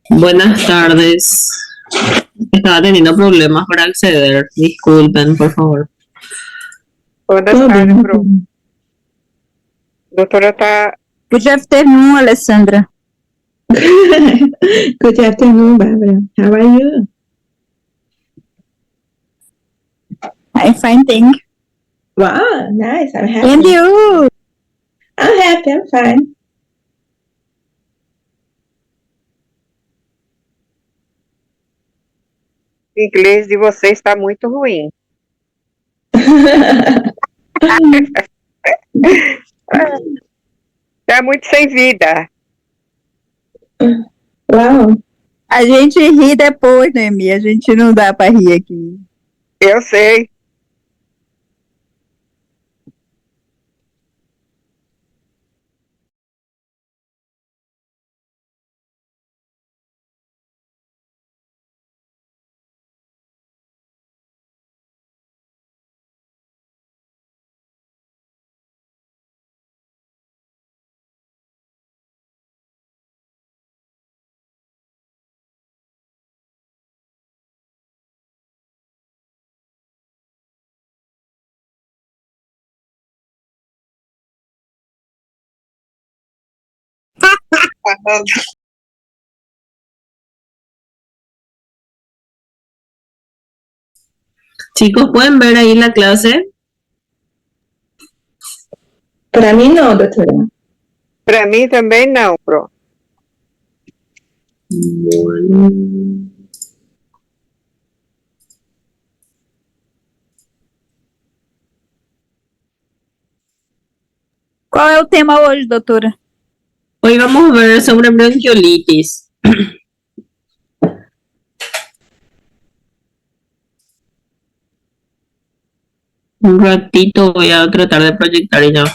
Buenas tardes. Estaba teniendo problemas para acceder. Disculpen, por favor. Buenas tardes, bro. Doutora tá. Good afternoon, Alessandra. Good afternoon, Barbara. How are you? I'm fine, thank you. Wow, nice. I'm happy. And you? I'm happy. I'm fine. O inglês de você está muito ruim. Tá muito sem vida. Wow. A gente ri depois, Noemi. A gente não dá pra rir aqui. Eu sei. Chicos, ¿pueden ver ahí la clase? Para mí no, doctora. Para mim também não, bro. Bueno. Qual é o tema hoje, doutora? Hoy vamos a ver sobre bronquiolitis. Un ratito voy a tratar de proyectar ya.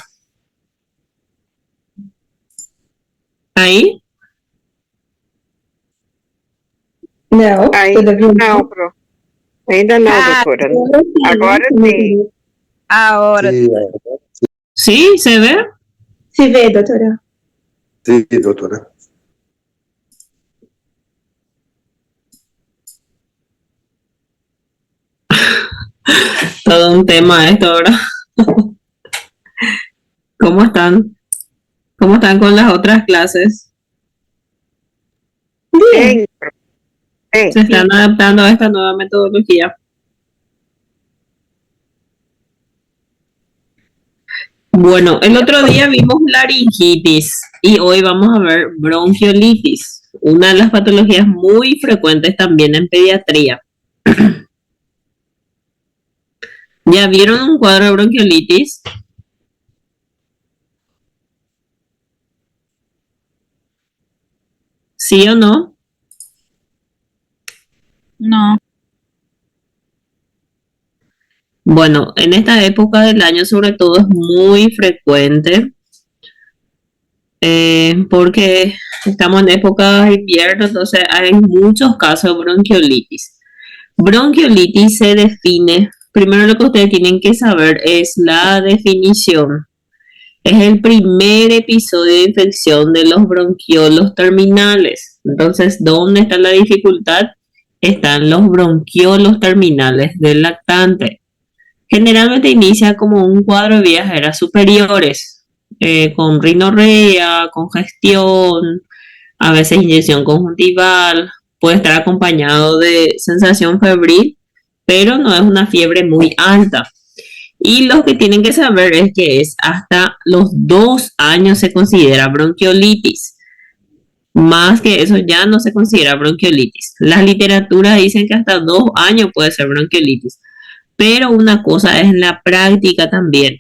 ¿Ahí? Não. Ainda não, bro. Ainda não, doutora. Agora sim. Ahora. ¿Sí? ¿Se ve? Se vê, doutora. Sí, doctora. Todo un tema esto, ¿verdad? ¿Cómo están? ¿Cómo están con las otras clases? Bem, bro. Bem. ¿Se están adaptando a esta nueva metodología? Bueno, el otro día vimos laringitis y hoy vamos a ver bronquiolitis, una de las patologías muy frecuentes también en pediatría. ¿Ya vieron un cuadro de bronquiolitis? ¿Sí o no? No. Bueno, en esta época del año sobre todo es muy frecuente porque estamos en época de invierno, entonces hay muchos casos de bronquiolitis. Bronquiolitis se define, primero lo que ustedes tienen que saber es la definición. Es el primer episodio de infección de los bronquiolos terminales. Entonces, ¿dónde está la dificultad? Están los bronquiolos terminales del lactante. Generalmente inicia como un cuadro de vías aéreas superiores, con rinorrea, congestión, a veces inyección conjuntival, puede estar acompañado de sensación febril, pero no es una fiebre muy alta. Y lo que tienen que saber es que es hasta los 2 años se considera bronquiolitis. Más que eso ya no se considera bronquiolitis. Las literaturas dicen que hasta 2 años puede ser bronquiolitis. Pero una cosa es en la práctica también.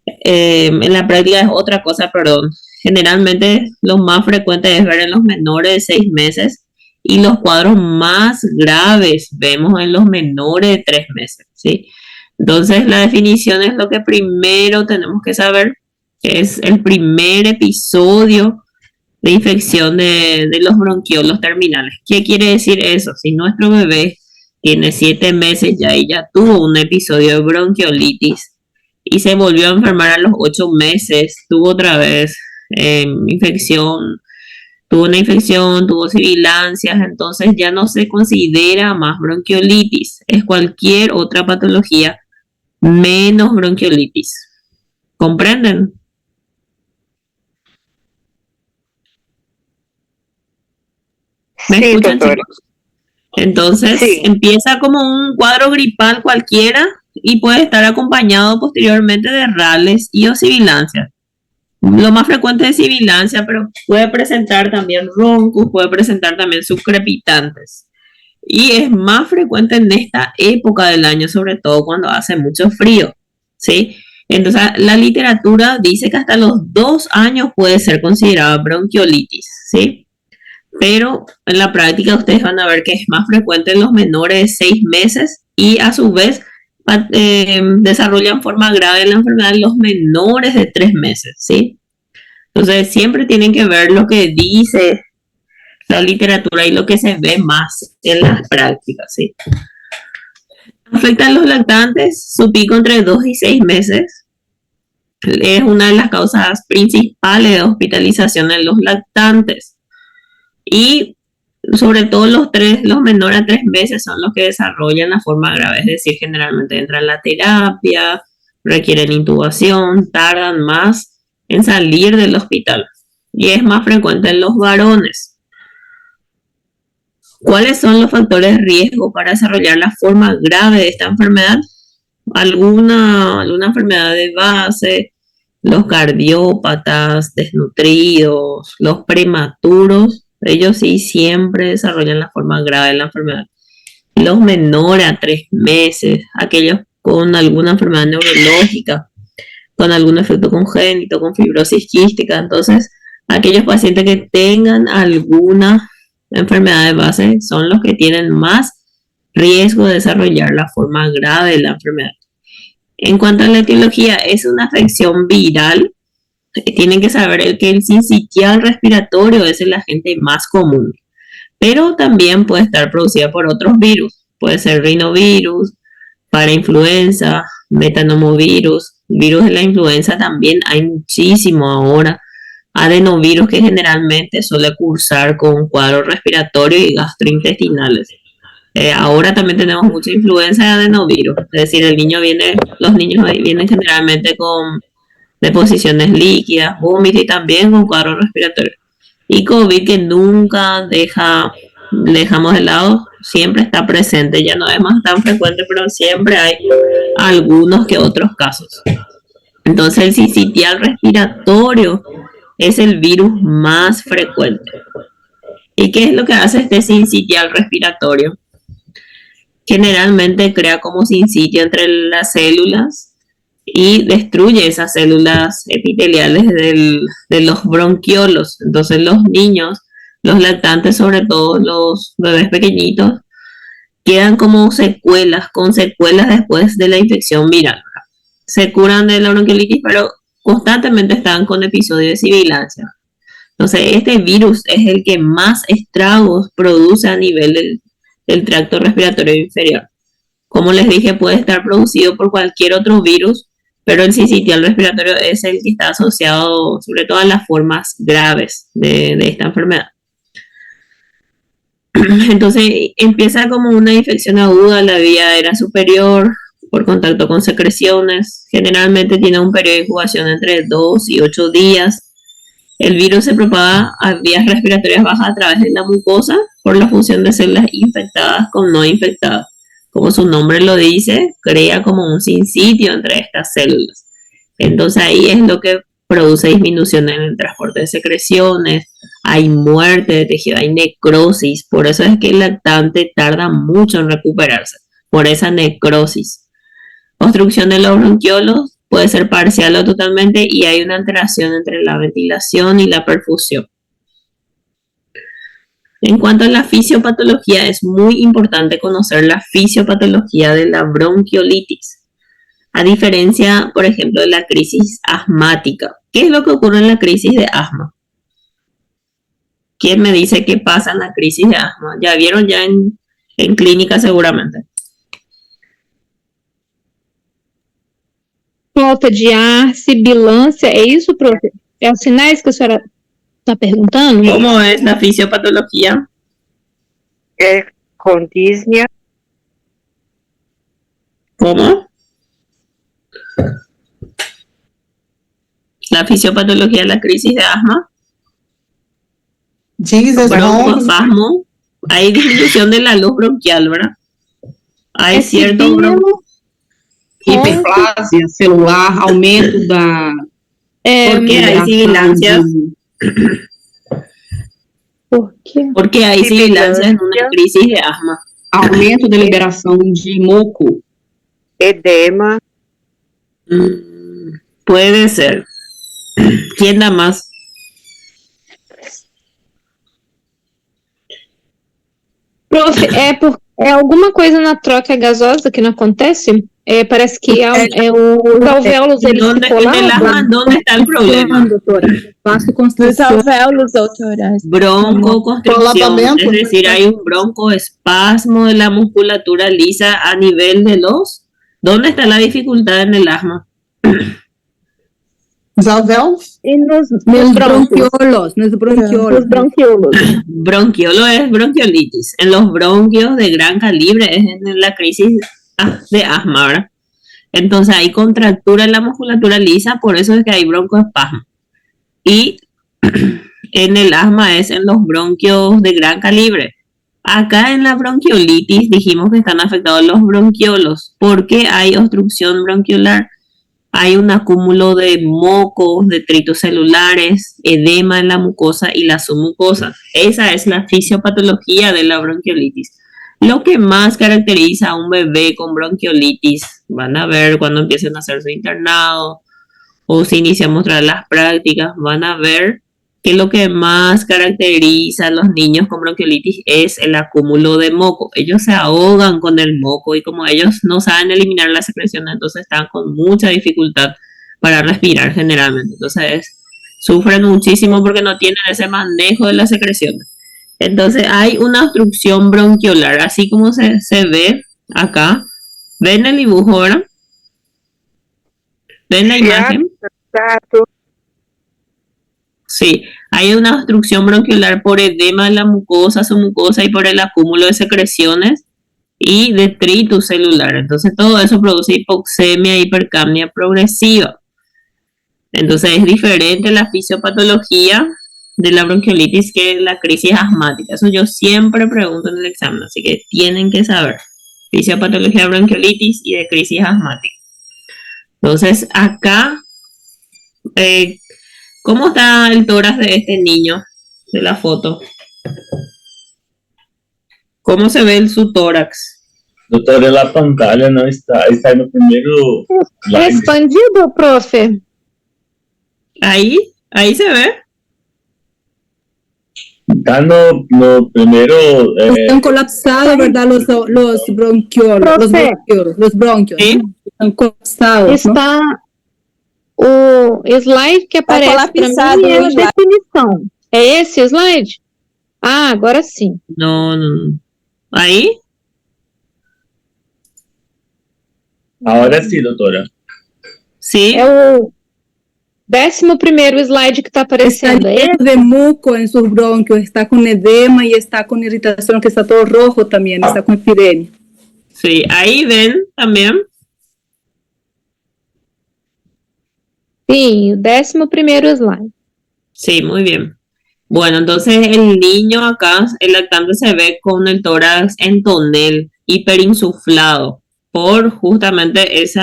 En la práctica es otra cosa, perdón. Generalmente lo más frecuente es ver en los menores de 6 meses y los cuadros más graves vemos en los menores de 3 meses, ¿sí? Entonces la definición es lo que primero tenemos que saber, que es el primer episodio de infección de los bronquiolos terminales. ¿Qué quiere decir eso? Si nuestro bebé tiene 7 meses ya y ya tuvo un episodio de bronquiolitis y se volvió a enfermar a los 8 meses, tuvo otra vez infección tuvo una infección, tuvo sibilancias, entonces ya no se considera más bronquiolitis, es cualquier otra patología menos bronquiolitis. ¿Comprenden? ¿Me Sí, escuchan, doctora. chicos? Entonces Sí. empieza como un cuadro gripal cualquiera y puede estar acompañado posteriormente de rales y o sibilancias. Lo más frecuente es sibilancia, pero puede presentar también roncos, puede presentar también subcrepitantes. Y es más frecuente en esta época del año, sobre todo cuando hace mucho frío, ¿sí? Entonces, la literatura dice que hasta los 2 años puede ser considerada bronquiolitis, ¿sí? Pero en la práctica ustedes van a ver que es más frecuente en los menores de 6 meses y a su vez desarrollan forma grave la enfermedad en los menores de 3 meses, ¿sí? Entonces siempre tienen que ver lo que dice la literatura y lo que se ve más en las prácticas, ¿sí? Afecta a los lactantes, su pico entre 2 y 6 meses. Es una de las causas principales de hospitalización en los lactantes. Y sobre todo los menores a 3 meses son los que desarrollan la forma grave, es decir, generalmente entran en la terapia, requieren intubación, tardan más en salir del hospital y es más frecuente en los varones. ¿Cuáles son los factores de riesgo para desarrollar la forma grave de esta enfermedad? Alguna enfermedad de base, los cardiópatas, desnutridos, los prematuros, ellos sí siempre desarrollan la forma grave de la enfermedad. Los menores a 3 meses, aquellos con alguna enfermedad neurológica, con algún efecto congénito, con fibrosis quística, entonces aquellos pacientes que tengan alguna enfermedad de base son los que tienen más riesgo de desarrollar la forma grave de la enfermedad. En cuanto a la etiología, es una afección viral. Tienen que saber que el sincitial respiratorio es el agente más común, pero también puede estar producida por otros virus. Puede ser rinovirus, parainfluenza, metanomovirus, virus de la influenza también hay muchísimo ahora. Adenovirus que generalmente suele cursar con cuadros respiratorios y gastrointestinales. Ahora también tenemos mucha influenza de adenovirus, es decir, los niños vienen generalmente con deposiciones líquidas, vómito y también con cuadros respiratorios. Y COVID que nunca dejamos de lado, siempre está presente, ya no es más tan frecuente, pero siempre hay algunos que otros casos. Entonces el sincitial respiratorio es el virus más frecuente. ¿Y qué es lo que hace este sincitial respiratorio? Generalmente crea como sincitio entre las células y destruye esas células epiteliales de los bronquiolos. Entonces los niños, los lactantes, sobre todo los bebés pequeñitos, quedan como con secuelas después de la infección viral. Se curan de la bronquiolitis, pero constantemente están con episodios de sibilancia. Entonces, este virus es el que más estragos produce a nivel del tracto respiratorio inferior. Como les dije, puede estar producido por cualquier otro virus, pero el sincitial respiratorio es el que está asociado sobre todo a las formas graves de esta enfermedad. Entonces, empieza como una infección aguda en la vía aérea superior por contacto con secreciones. Generalmente tiene un periodo de incubación entre 2 y 8 días. El virus se propaga a vías respiratorias bajas a través de la mucosa por la fusión de células infectadas con no infectadas. Como su nombre lo dice, crea como un sincitio entre estas células. Entonces ahí es lo que produce disminución en el transporte de secreciones, hay muerte de tejido, hay necrosis. Por eso es que el lactante tarda mucho en recuperarse, por esa necrosis. Obstrucción de los bronquiolos puede ser parcial o totalmente y hay una alteración entre la ventilación y la perfusión. En cuanto a la fisiopatología, es muy importante conocer la fisiopatología de la bronquiolitis. A diferencia, por ejemplo, de la crisis asmática. ¿Qué es lo que ocurre en la crisis de asma? ¿Quién me dice qué pasa en la crisis de asma? Ya vieron ya en clínica seguramente. Falta de ar, sibilância, é isso, prof? É os sinais que a senhora... Está preguntando. ¿Cómo es la fisiopatología? Es con disnea. ¿Cómo? La fisiopatología de la crisis de asma. Jesus, não. Broncoespasmo. Hay disminución de la luz bronquial, ¿verdad? Hay cierto Hiperplasia celular, aumento da... ¿Por qué hay sibilancias? Por quê? Porque hay sibilancias en una crisis de asma. Aumento da liberação de moco. Edema. Puede ser. ¿Quién da más? Prof, é alguma coisa na troca gasosa que não acontece? Parece que os alvéolos eles ¿Dónde, se en el colapam. asma, ¿dónde está el problema? Doutora. Nos Vasoconstrição. alvéolos, doutora. Broncoconstricción, Colapamento. es decir, hay un broncoespasmo de la musculatura lisa a nivel de los... ¿Dónde está la dificultad en el asma? Os alvéolos. E nos Nos brônquios. bronquiolos. Nos bronquiolos. Os bronquiolos. Bronquiolo es bronquiolitis. En los bronquios de gran calibre es en la crisis de asma, ¿verdad? Entonces hay contractura en la musculatura lisa, por eso es que hay broncoespasmo. Y en el asma es en los bronquios de gran calibre. Acá en la bronquiolitis dijimos que están afectados los bronquiolos. ¿Por qué hay obstrucción bronquiolar? Hay un acúmulo de mocos, detritos celulares, edema en la mucosa y la submucosa. Esa es la fisiopatología de la bronquiolitis. Lo que más caracteriza a un bebé con bronquiolitis, van a ver cuando empiecen a hacer su internado o si iniciamos las prácticas, van a ver que lo que más caracteriza a los niños con bronquiolitis es el acúmulo de moco. Ellos se ahogan con el moco y como ellos no saben eliminar la secreción, entonces están con mucha dificultad para respirar generalmente. Entonces sufren muchísimo porque no tienen ese manejo de la secreción. Entonces hay una obstrucción bronquiolar, así como se ve acá. ¿Ven el dibujo ahora? ¿Ven la imagen? Exato. Sí, hay una obstrucción bronquiolar por edema en la mucosa, submucosa y por el acúmulo de secreciones y detritus celular. Entonces todo eso produce hipoxemia, hipercapnia progresiva. Entonces es diferente la fisiopatología de la bronquiolitis que la crisis asmática. Eso yo siempre pregunto en el examen, así que tienen que saber. Fisiopatología de bronquiolitis y de crisis asmática. Entonces acá... ¿cómo está el tórax de este niño de la foto? ¿Cómo se ve su tórax? Doutora, la pantalla não está no primeiro slide. Expandido, profe? Ahí se ve. Está no primeiro... Estão colapsados, ¿verdad? Los bronquiolos. Los bronquios. Sí. Estão colapsados, ¿no? Está o slide que aparece para mim é a definição. É esse o slide? Ah, agora sim. No. ¿Ahí? Agora sim, doutora. Sí. É o 11º slide que está Está aparecendo. É lleno de muco en sus bronquios, está con edema y está con irritación, que está todo rojo también, está con epidemia. Sí, ahí ven también. sim, o 11º slide. Sí, muy bien. Bueno, entonces el niño acá, el lactante se ve con el tórax en tonel, hiperinsuflado, por justamente ese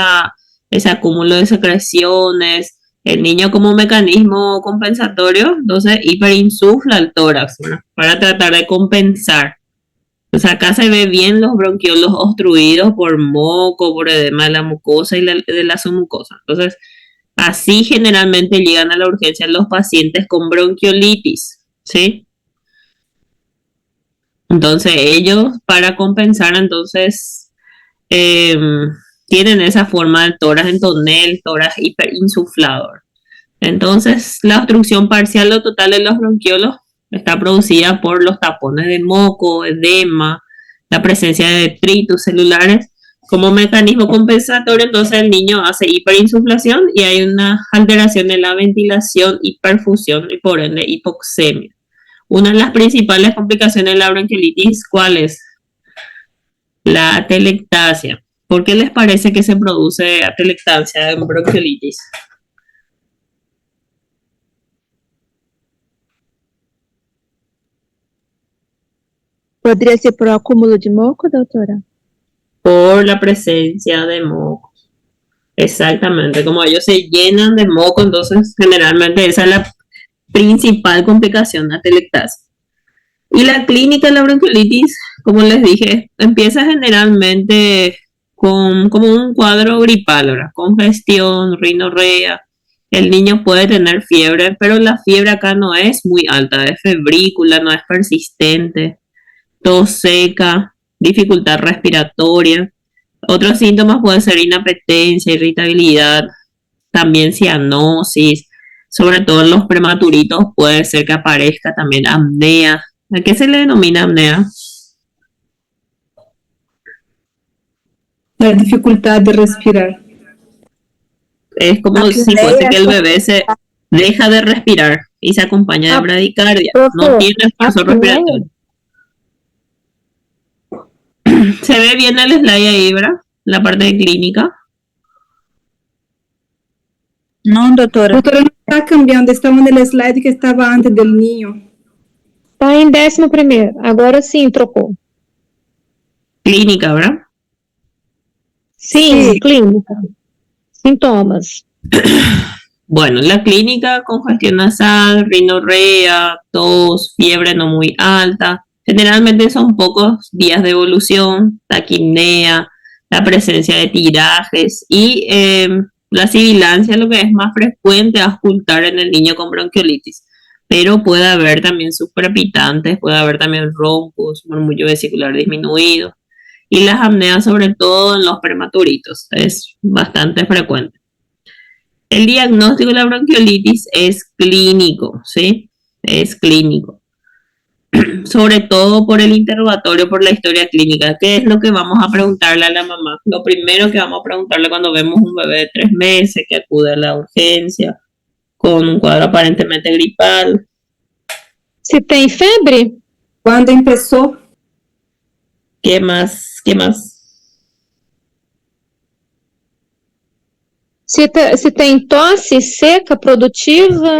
acúmulo de secreciones. El niño como mecanismo compensatorio, entonces hiperinsufla el tórax, ¿verdad? Para tratar de compensar. Entonces acá se ve bien los bronquiolos obstruidos por moco, por edema de la mucosa y de la submucosa. Entonces, así generalmente llegan a la urgencia los pacientes con bronquiolitis, ¿sí? Entonces ellos, para compensar, entonces tienen esa forma del tórax en tonel, tórax hiperinsuflador. Entonces la obstrucción parcial o total de los bronquiolos está producida por los tapones de moco, edema, la presencia de detritus celulares Como mecanismo compensatorio, entonces el niño hace hiperinsuflación y hay una alteración en la ventilación y perfusión y por ende hipoxemia. Una de las principales complicaciones de la bronquiolitis, ¿cuál es? La atelectasia. ¿Por qué les parece que se produce atelectasia en bronquiolitis? Poderia ser por acúmulo de moco, doutora? Por la presencia de mocos. Exactamente, como ellos se llenan de moco, entonces generalmente esa es la principal complicación, atelectasia. Y la clínica de la bronquiolitis, como les dije, empieza generalmente con como un cuadro gripal, ¿verdad? Congestión, rinorrea. El niño puede tener fiebre, pero la fiebre acá no es muy alta, es febrícula, no es persistente, tos seca, dificultad respiratoria. Otros síntomas pueden ser inapetencia, irritabilidad, también cianosis, sobre todo en los prematuritos puede ser que aparezca también apnea. ¿A qué se le denomina apnea? La dificultad de respirar. Es como si fuese que el bebé se deja de respirar y se acompaña de bradicardia. No tiene esfuerzo respiratorio. ¿Se ve bien el slide ahí, verdad? La parte de clínica. Não, doutora. Doutora, não está cambiando, estamos no slide que estava antes del niño. Tá em 11º. Agora sim, trocou. Clínica, ¿verdad? Sim, clínica. Sintomas. Bueno, la clínica, congestión nasal, rinorrea, tos, fiebre no muy alta. Generalmente son pocos días de evolución, taquipnea, la presencia de tirajes y la sibilancia, lo que es más frecuente a ocultar en el niño con bronquiolitis. Pero puede haber también suprapitantes, puede haber también roncos, murmullo vesicular disminuido. Y las apneas, sobre todo en los prematuritos, es bastante frecuente. El diagnóstico de la bronquiolitis es clínico, ¿sí? Es clínico. Sobre todo por el interrogatorio, por la historia clínica. ¿Qué es lo que vamos a preguntarle a la mamá? Lo primero que vamos a preguntarle cuando vemos un bebé de 3 meses que acude a la urgencia con un cuadro aparentemente gripal. Se tem febre? ¿Cuándo empezó? ¿Qué más? ¿Qué más? Se tem tosse seca, produtiva?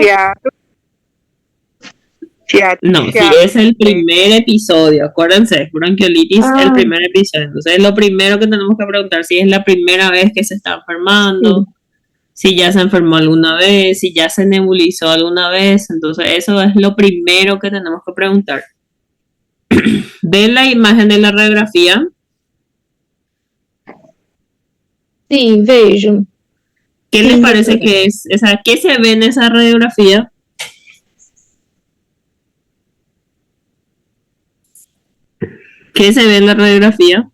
No, si es el primer episodio, acuérdense, bronquiolitis es el primer episodio. Entonces, lo primero que tenemos que preguntar si es la primera vez que se está enfermando, si ya se enfermó alguna vez, si ya se nebulizó alguna vez. Entonces, eso es lo primero que tenemos que preguntar. ¿Ven la imagen de la radiografía? Sim, vejo. ¿Qué les parece que es? O sea, ¿qué se ve en esa radiografía? ¿Qué se ve en la radiografía?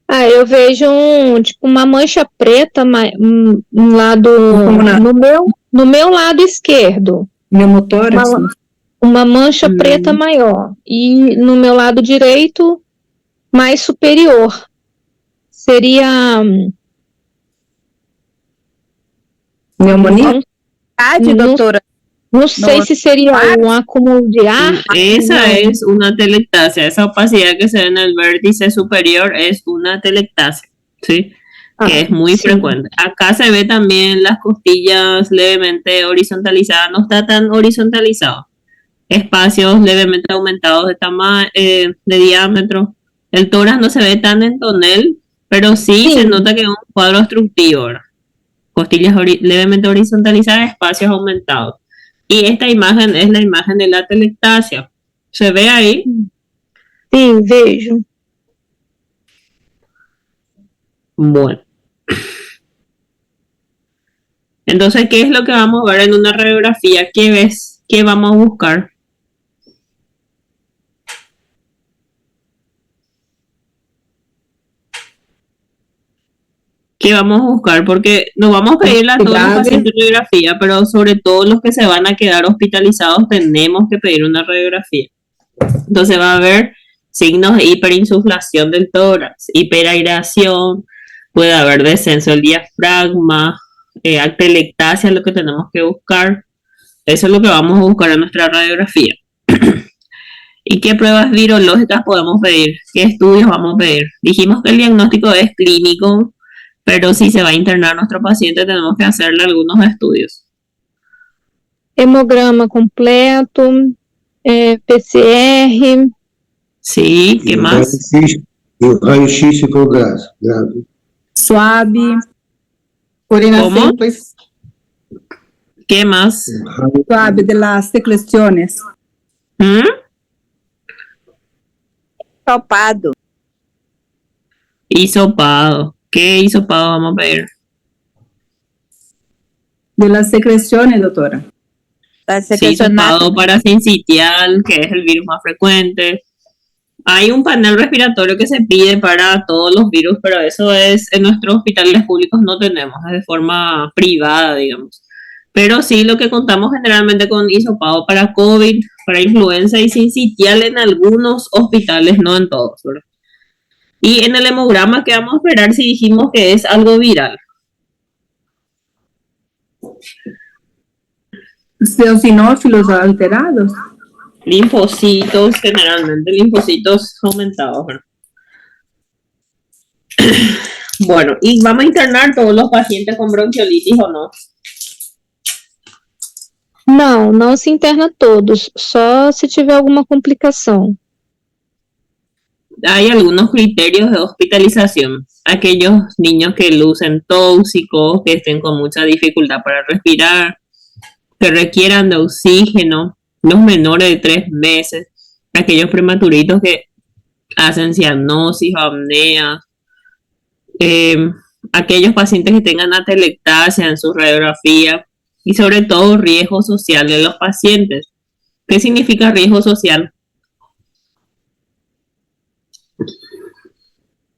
Eu vejo uma mancha preta lado no meu lado esquerdo. Pneumotórax. Uma mancha preta maior. E no meu lado direito, mais superior. Seria pneumonia? Doutora. Não sei se seria um acúmulo de ar. Esa es una atelectasia. Esa opacidad que se ve en el vértice superior es una atelectasia, ¿sí? Que es muy frecuente. Acá se ve también las costillas levemente horizontalizadas. No está tan horizontalizado. Espacios levemente aumentados de tamaño, de diámetro. El tórax no se ve tan en tonel, pero sí se nota que es un cuadro obstructivo, ¿verdad? Costillas levemente horizontalizadas, espacios aumentados. Y esta imagen es la imagen de la atelectasia. ¿Se ve ahí? Sí, vejo. Bueno. Entonces, ¿qué es lo que vamos a ver en una radiografía? ¿Qué ves? ¿Qué vamos a buscar? ¿Qué vamos a buscar? Porque nos vamos a pedirle a todos los pacientes radiografía, pero sobre todo los que se van a quedar hospitalizados tenemos que pedir una radiografía. Entonces va a haber signos de hiperinsuflación del tórax, hiperaireación, puede haber descenso del diafragma, atelectasia, lo que tenemos que buscar. Eso es lo que vamos a buscar en nuestra radiografía. ¿Y qué pruebas virológicas podemos pedir? ¿Qué estudios vamos a pedir? Dijimos que el diagnóstico es clínico, pero si se va a internar nuestro paciente tenemos que hacerle algunos estudios. Hemograma completo, PCR. Sí, ¿qué más? E o raio-x ficou grave. Suave, ¿Cómo? ¿Qué más? suave de las secreciones. ¿Mm? Topado. Hisopado. ¿Qué hisopado vamos a pedir? De las secreciones, doctora. Tá Sí, secrecionado. hisopado para sincitial, que es el virus más frecuente. Hay un panel respiratorio que se pide para todos los virus, pero eso es en nuestros hospitales públicos no tenemos, es de forma privada, digamos. Pero sí lo que contamos generalmente con hisopado para COVID, para influenza y sincitial en algunos hospitales, no en todos, ¿verdad? Y en el hemograma, ¿qué vamos a esperar si dijimos que es algo viral? Eosinófilos alterados. Linfocitos, generalmente linfocitos aumentados, ¿verdad? Bueno, ¿y vamos a internar todos los pacientes con bronquiolitis o no? Não, não se interna todos, só se tiver alguma complicação. Hay algunos criterios de hospitalización. Aquellos niños que lucen tóxicos, que estén con mucha dificultad para respirar, que requieran de oxígeno, los menores de 3 meses, aquellos prematuritos que hacen cianosis, apnea, aquellos pacientes que tengan atelectasia en su radiografía y sobre todo riesgo social de los pacientes. ¿Qué significa riesgo social?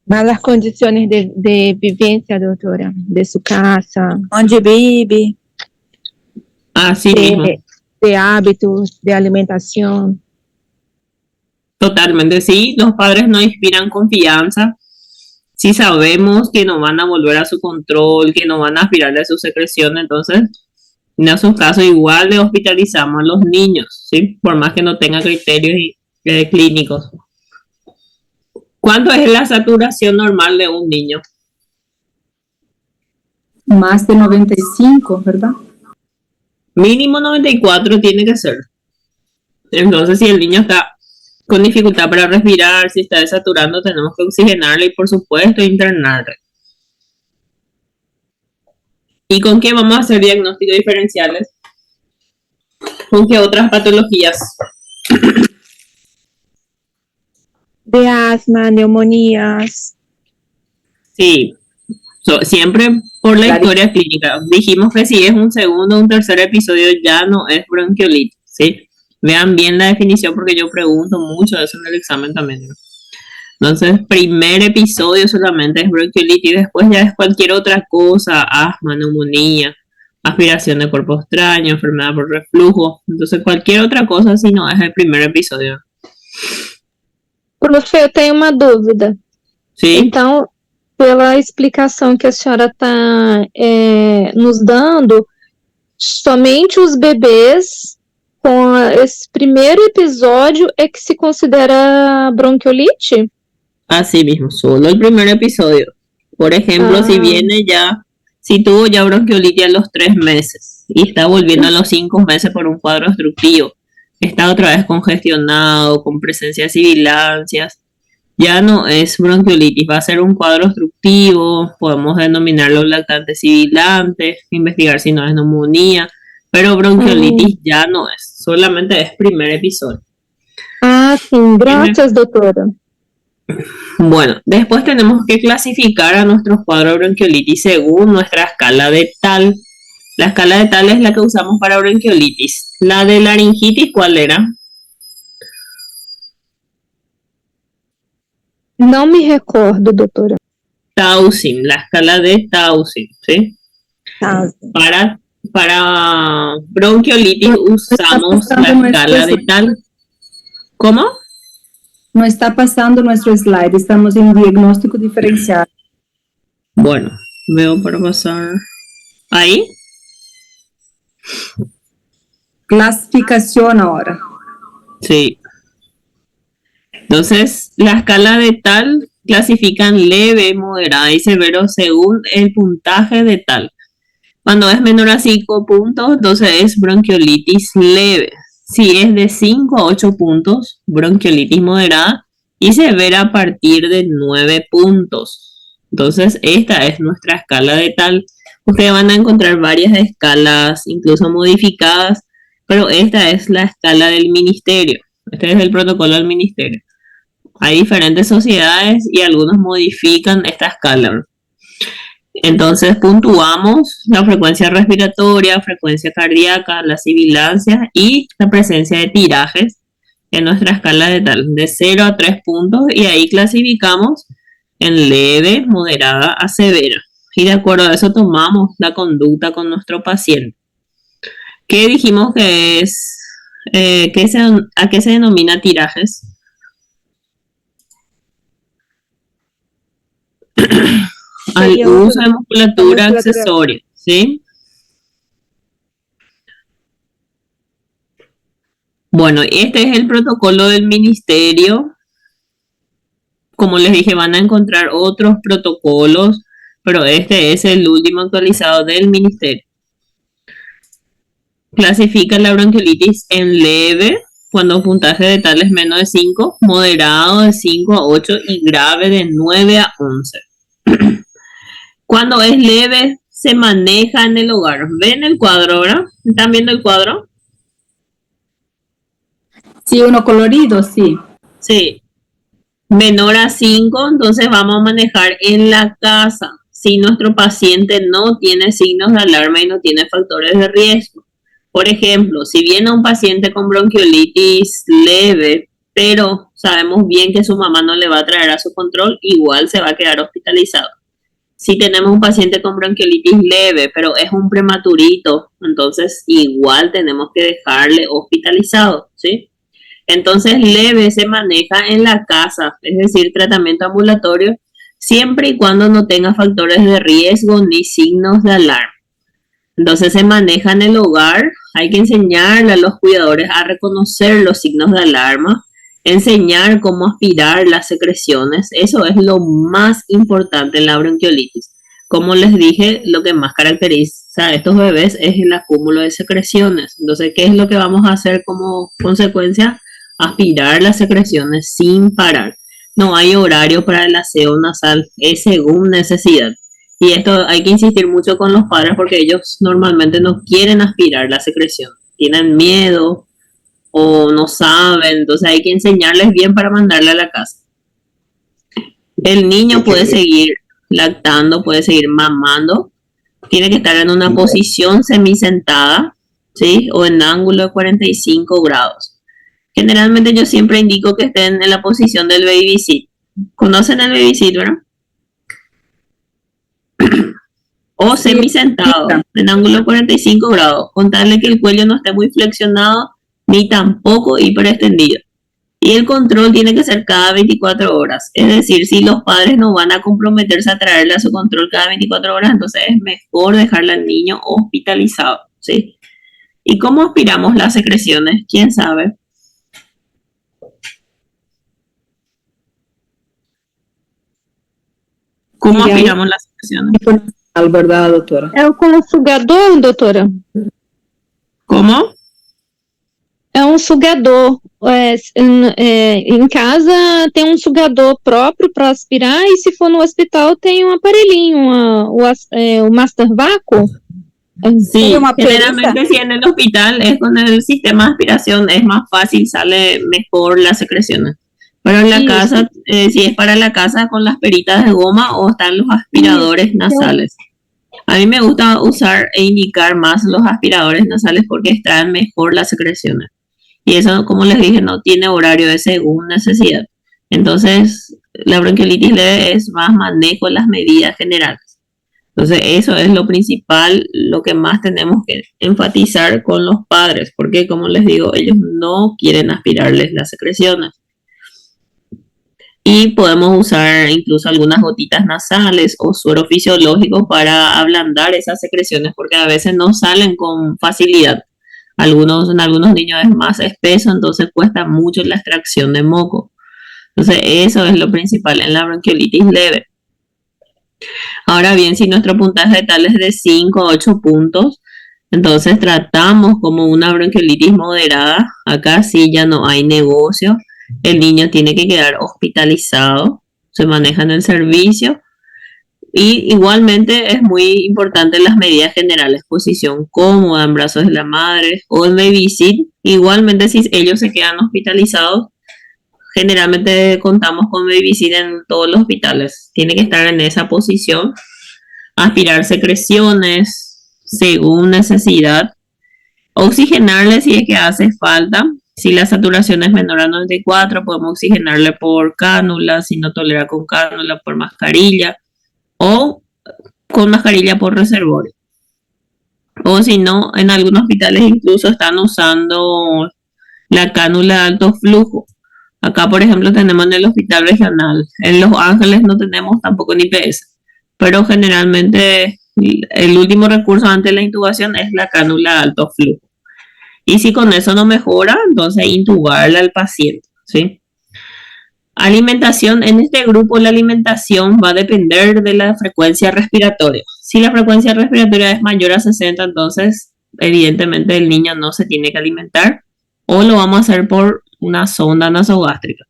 Malas condiciones de vivencia, doutora, de su casa, onde vive, Así mismo. de hábitos, de alimentación. Totalmente, sí, los padres no inspiran confianza. Si sabemos que no van a volver a su control, que no van a aspirar de su secreción, entonces en esos casos igual le hospitalizamos a los niños, ¿sí? Por más que no tenga criterios clínicos. ¿Cuánto es la saturación normal de un niño? Más de 95, ¿verdad? Mínimo 94 tiene que ser. Entonces, si el niño está con dificultad para respirar, si está desaturando, tenemos que oxigenarle y, por supuesto, internarle. ¿Y con qué vamos a hacer diagnósticos diferenciales? ¿Con qué otras patologías? De asma, neumonías. Sí, siempre por la historia clínica. Dijimos que si es un segundo o un tercer episodio ya no es bronquiolitis, ¿sí? Vean bien la definición porque yo pregunto mucho de eso en el examen también, ¿no? Entonces, primer episodio solamente es bronquiolitis, después ya es cualquier otra cosa, asma, neumonía, aspiración de cuerpo extraño, enfermedad por reflujo. Entonces, cualquier otra cosa si no es el primer episodio. Profe, eu tenho uma dúvida. ¿Sí? Então, pela explicação que a senhora está nos dando, somente os bebês com esse primeiro episódio é que se considera bronquiolite? Así mismo, solo el primer episodio. Por ejemplo, si viene ya, si tuvo ya bronquiolitis a los 3 meses y está volviendo a los 5 meses por un cuadro obstructivo, está otra vez congestionado, con presencia de sibilancias, ya no es bronquiolitis, va a ser un cuadro obstructivo, podemos denominarlo lactantes sibilantes, investigar si no es neumonía, pero bronquiolitis ya no es, solamente es primer episodio. Ah, sim, graças, doutora. Bueno, después tenemos que clasificar a nuestros cuadros de bronquiolitis según nuestra escala de Tal. La escala de Tal es la que usamos para bronquiolitis. La de laringitis, ¿cuál era? Não me recordo, doutora. Taussig, la escala de Taussig, ¿sí? Para bronquiolitis usamos la escala de Tal. ¿Cómo? No está pasando nuestro slide, estamos en diagnóstico diferencial. Bueno, veo para pasar. ¿Ahí? Clasificación ahora. Sí. Entonces, la escala de tal clasifican leve, moderada y severo según el puntaje de tal. Cuando es menor a 5 puntos, entonces es bronquiolitis leve. Si es de 5 a 8 puntos, bronquiolitis moderada y severa a partir de 9 puntos. Entonces, esta es nuestra escala de tal. Ustedes van a encontrar varias escalas, incluso modificadas, pero esta es la escala del ministerio. Este es el protocolo del ministerio. Hay diferentes sociedades y algunos modifican esta escala. Entonces puntuamos la frecuencia respiratoria, frecuencia cardíaca, la sibilancia y la presencia de tirajes en nuestra escala de tal, de 0 a 3 puntos, y ahí clasificamos en leve, moderada a severa. Y de acuerdo a eso tomamos la conducta con nuestro paciente. ¿Qué dijimos que es? ¿A qué se denomina tirajes? Al uso de musculatura accesoria, ¿sí? Bueno, este es el protocolo del ministerio. Como les dije, van a encontrar otros protocolos, pero este es el último actualizado del ministerio. Clasifica la bronquiolitis en leve, cuando un puntaje de tal es menos de 5, moderado de 5 a 8 y grave de 9 a 11. Cuando es leve, se maneja en el hogar. ¿Ven el cuadro ahora? ¿Están viendo el cuadro? Sí, uno colorido, sí. Sí. Menor a 5, entonces vamos a manejar en la casa. Si nuestro paciente no tiene signos de alarma y no tiene factores de riesgo. Por ejemplo, si viene un paciente con bronquiolitis leve, pero sabemos bien que su mamá no le va a traer a su control, igual se va a quedar hospitalizado. Si tenemos un paciente con bronquiolitis leve, pero es un prematurito, entonces igual tenemos que dejarle hospitalizado, ¿sí? Entonces leve se maneja en la casa, es decir, tratamiento ambulatorio, siempre y cuando no tenga factores de riesgo ni signos de alarma. Entonces se maneja en el hogar, hay que enseñarle a los cuidadores a reconocer los signos de alarma, enseñar cómo aspirar las secreciones. Eso es lo más importante en la bronquiolitis. Como les dije, lo que más caracteriza a estos bebés es el acúmulo de secreciones. Entonces, ¿qué es lo que vamos a hacer como consecuencia? Aspirar las secreciones sin parar. No hay horario para el aseo nasal, es según necesidad. Y esto hay que insistir mucho con los padres porque ellos normalmente no quieren aspirar la secreción. Tienen miedo o no saben, entonces hay que enseñarles bien para mandarle a la casa. El niño puede seguir lactando, puede seguir mamando, tiene que estar en una posición semisentada, ¿sí? O en ángulo de 45 grados. Generalmente yo siempre indico que estén en la posición del baby sit. ¿Conocen el baby sit, verdad? O semisentado, en ángulo de 45 grados, contarle que el cuello no esté muy flexionado ni tampoco hiperextendido. Y el control tiene que ser cada 24 horas. Es decir, si los padres no van a comprometerse a traerle a su control cada 24 horas, entonces es mejor dejarle al niño hospitalizado, ¿sí? ¿Y cómo aspiramos las secreciones? ¿Quién sabe? ¿Cómo aspiramos las secreciones? ¿Verdad, doutora? É com um sugador, doutora? ¿Cómo? É um sugador. Em casa tem um sugador próprio para aspirar e se for no hospital tem um aparelhinho, o Master Vácuo. Sí, generalmente si en el hospital es con el sistema de aspiración, es más fácil, sale mejor las secreciones. Pero en la casa, si es para la casa, con las peritas de goma o están los aspiradores nasales. A mí me gusta usar e indicar más los aspiradores nasales porque extraen mejor las secreciones. Y eso, como les dije, no tiene horario, es según necesidad. Entonces, la bronquiolitis leve es más manejo de las medidas generales. Entonces, eso es lo principal, lo que más tenemos que enfatizar con los padres, porque como les digo, ellos no quieren aspirarles las secreciones. Y podemos usar incluso algunas gotitas nasales o suero fisiológico para ablandar esas secreciones, porque a veces no salen con facilidad. En algunos niños es más espeso, entonces cuesta mucho la extracción de moco. Entonces eso es lo principal en la bronquiolitis leve. Ahora bien, si nuestro puntaje tal es de 5 a 8 puntos, entonces tratamos como una bronquiolitis moderada. Acá sí ya no hay negocio. El niño tiene que quedar hospitalizado. Se maneja en el servicio. Y igualmente es muy importante las medidas generales, posición cómoda en brazos de la madre o en baby seat. Igualmente si ellos se quedan hospitalizados, generalmente contamos con baby seat en todos los hospitales. Tiene que estar en esa posición, aspirar secreciones según necesidad, oxigenarle si es que hace falta. Si la saturación es menor a 94, podemos oxigenarle por cánula, si no tolera con cánula, por mascarilla o con mascarilla por reservorio. O si no, en algunos hospitales incluso están usando la cánula de alto flujo. Acá, por ejemplo, tenemos en el hospital regional. En Los Ángeles no tenemos tampoco en IPS, pero generalmente el último recurso antes de la intubación es la cánula de alto flujo. Y si con eso no mejora, entonces intubarle al paciente, ¿sí? Alimentación. En este grupo la alimentación va a depender de la frecuencia respiratoria. Si la frecuencia respiratoria es mayor a 60, entonces evidentemente el niño no se tiene que alimentar o lo vamos a hacer por una sonda nasogástrica.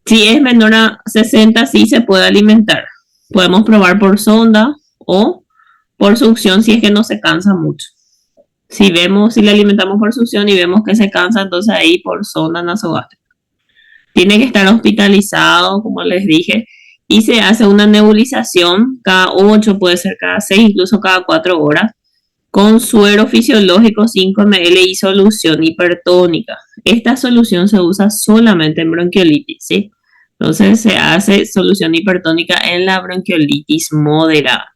Si es menor a 60, sí se puede alimentar. Podemos probar por sonda o por succión si es que no se cansa mucho. Si le alimentamos por succión y vemos que se cansa, entonces ahí por sonda nasogástrica. Tiene que estar hospitalizado, como les dije, y se hace una nebulización cada 8, puede ser cada 6, incluso cada 4 horas, con suero fisiológico 5 ml y solución hipertónica. Esta solución se usa solamente en bronquiolitis, ¿sí? Entonces se hace solución hipertónica en la bronquiolitis moderada.